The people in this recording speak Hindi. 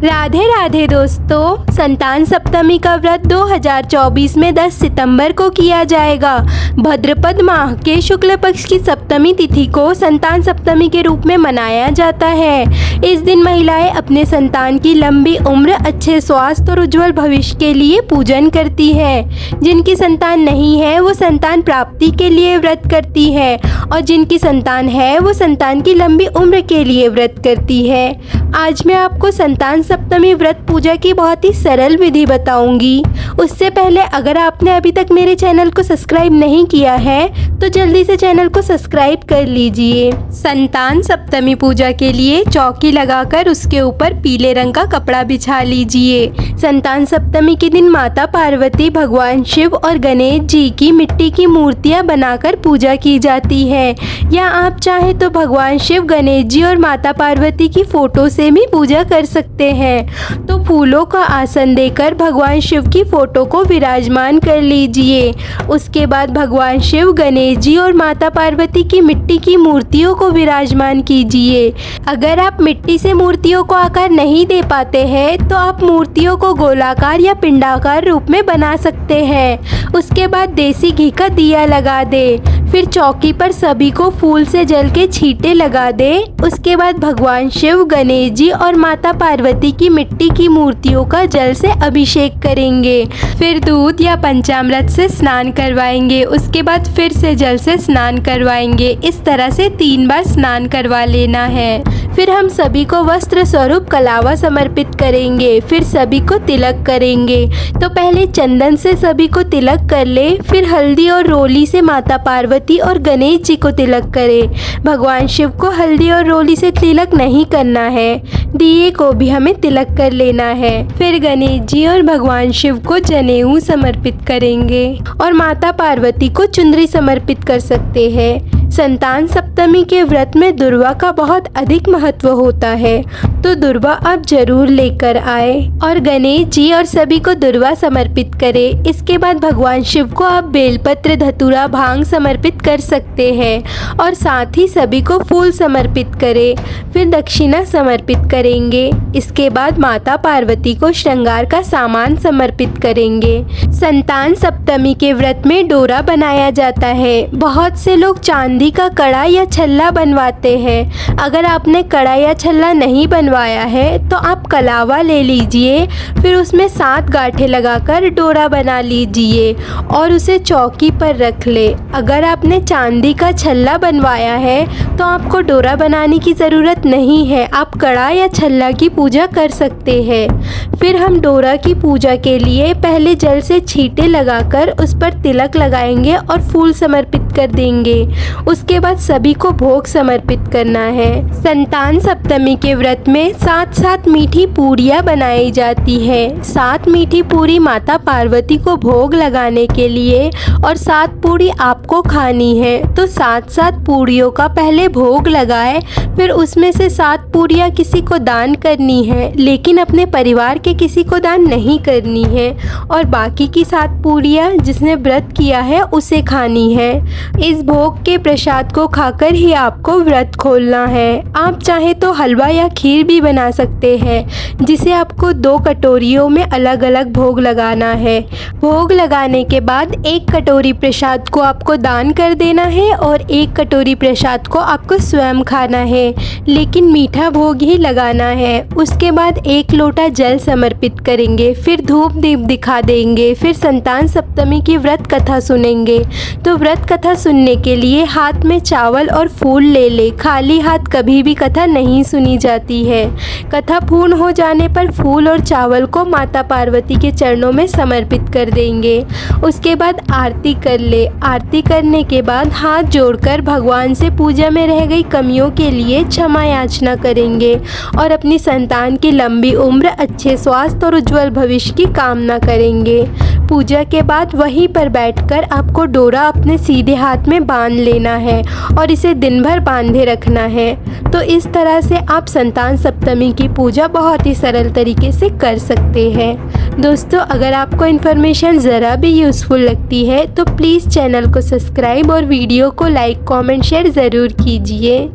राधे राधे दोस्तों, संतान सप्तमी का व्रत 2024 में 10 सितंबर को किया जाएगा। भाद्रपद माह के शुक्ल पक्ष की सप्तमी तिथि को संतान सप्तमी के रूप में मनाया जाता है। इस दिन महिलाएं अपने संतान की लंबी उम्र, अच्छे स्वास्थ्य और उज्जवल भविष्य के लिए पूजन करती है। जिनकी संतान नहीं है वो संतान प्राप्ति के लिए व्रत करती है और जिनकी संतान है वो संतान की लंबी उम्र के लिए व्रत करती है। आज मैं आपको संतान सप्तमी व्रत पूजा की बहुत ही सरल विधि बताऊंगी। उससे पहले अगर आपने अभी तक मेरे चैनल को सब्सक्राइब नहीं किया है तो जल्दी से चैनल को सब्सक्राइब कर लीजिए। संतान सप्तमी पूजा के लिए चौकी लगाकर उसके ऊपर पीले रंग का कपड़ा बिछा लीजिए। संतान सप्तमी के दिन माता पार्वती, भगवान शिव और गणेश जी की मिट्टी की मूर्तियां बनाकर पूजा की जाती है। या आप चाहें तो भगवान शिव, गणेश जी और माता पार्वती की फोटो से भी पूजा कर सकते हैं। तो फूलों का आसन देकर भगवान शिव की फोटो को विराजमान कर लीजिए। उसके बाद भगवान शिव, गणेश जी और माता पार्वती की मिट्टी की मूर्तियों को विराजमान कीजिए। अगर आप मिट्टी से मूर्तियों को आकार नहीं दे पाते हैं तो आप मूर्तियों को गोलाकार या पिंडाकार रूप में बना सकते हैं। उसके बाद देसी घी का दिया लगा दे। फिर चौकी पर सभी को फूल से जल के छींटे लगा दे। उसके बाद भगवान शिव, गणेश जी और माता पार्वती की मिट्टी की मूर्तियों का जल से अभिषेक करेंगे। फिर दूध या पंचामृत से स्नान करवाएंगे। उसके बाद फिर से जल से स्नान करवाएंगे। इस तरह से 3 बार स्नान करवा लेना है। फिर हम सभी को वस्त्र स्वरूप कलावा समर्पित करेंगे। फिर सभी को तिलक करेंगे। तो पहले चंदन से सभी को तिलक कर ले। फिर हल्दी और रोली से माता पार्वती और गणेश जी को तिलक करें। भगवान शिव को हल्दी और रोली से तिलक नहीं करना है। दिए को भी हमें तिलक कर लेना है। फिर गणेश जी और भगवान शिव को जनेऊ समर्पित करेंगे और माता पार्वती को चुनरी समर्पित कर सकते हैं। संतान सप्तमी के व्रत में दुर्वा का बहुत अधिक महत्व होता है, तो दुर्वा आप जरूर लेकर आए और गणेश जी और सभी को दुर्वा समर्पित करें। इसके बाद भगवान शिव को आप बेलपत्र, धतूरा, भांग समर्पित कर सकते हैं और साथ ही सभी को फूल समर्पित करें। फिर दक्षिणा समर्पित करेंगे। इसके बाद माता पार्वती को श्रृंगार का सामान समर्पित करेंगे। संतान सप्तमी के व्रत में डोरा बनाया जाता है। बहुत से लोग चांदी का कड़ा या छल्ला बनवाते हैं। अगर आपने कड़ा या छल्ला नहीं बनवाया है तो आप कलावा ले लीजिए। फिर उसमें 7 गांठें लगाकर डोरा बना लीजिए और उसे चौकी पर रख ले। अगर आपने चांदी का छल्ला बनवाया है तो आपको डोरा बनाने की ज़रूरत नहीं है, आप कड़ा या छल्ला की पूजा कर सकते हैं। फिर हम डोरा की पूजा के लिए पहले जल से छींटे लगाकर उस पर तिलक लगाएंगे और फूल समर्पित कर देंगे। उसके बाद सभी को भोग समर्पित करना है। संतान सप्तमी के व्रत में 7 मीठी पूरियां बनाई जाती है। 7 मीठी पूरी माता पार्वती को भोग लगाने के लिए और 7 पूरी आपको खानी है। तो 7 पूरियों का पहले भोग लगाए। फिर उसमें से 7 पूरियां किसी को दान करनी है, लेकिन अपने परिवार के किसी को दान नहीं करनी है और बाकी की 7 पूरियां जिसने व्रत किया है उसे खानी है। इस भोग के प्रसाद को खाकर ही आपको व्रत खोलना है। आप चाहे तो हलवा या खीर भी बना सकते हैं, जिसे आपको 2 कटोरियों में अलग अलग भोग लगाना है। भोग लगाने के बाद 1 कटोरी प्रसाद को आपको दान कर देना है और 1 कटोरी प्रसाद को आपको स्वयं खाना है, लेकिन मीठा भोग ही लगाना है। उसके बाद 1 लोटा जल समर्पित करेंगे। फिर धूप दीप दिखा देंगे। फिर संतान सप्तमी की व्रत कथा सुनेंगे। तो व्रत कथा सुनने के लिए हाथ में चावल और फूल ले ले। खाली हाथ कभी भी कथा नहीं सुनी जाती है। कथा पूर्ण हो जाने पर फूल और चावल को माता पार्वती के चरणों में समर्पित कर देंगे। उसके बाद आरती कर ले। आरती करने के बाद हाथ जोड़कर भगवान से पूजा में रह गई कमियों के लिए क्षमा याचना करेंगे और अपनी संतान की लंबी उम्र, अच्छे स्वास्थ्य और उज्जवल भविष्य की कामना करेंगे। पूजा के बाद वहीं पर बैठकर आपको डोरा अपने सीधे हाथ में बांध लेना है और इसे दिन भर बांधे रखना है। तो इस तरह से आप संतान सप्तमी की पूजा बहुत ही सरल तरीके से कर सकते हैं। दोस्तों, अगर आपको इन्फॉर्मेशन ज़रा भी यूज़फुल लगती है तो प्लीज़ चैनल को सब्सक्राइब और वीडियो को लाइक, कमेंट, शेयर ज़रूर कीजिए।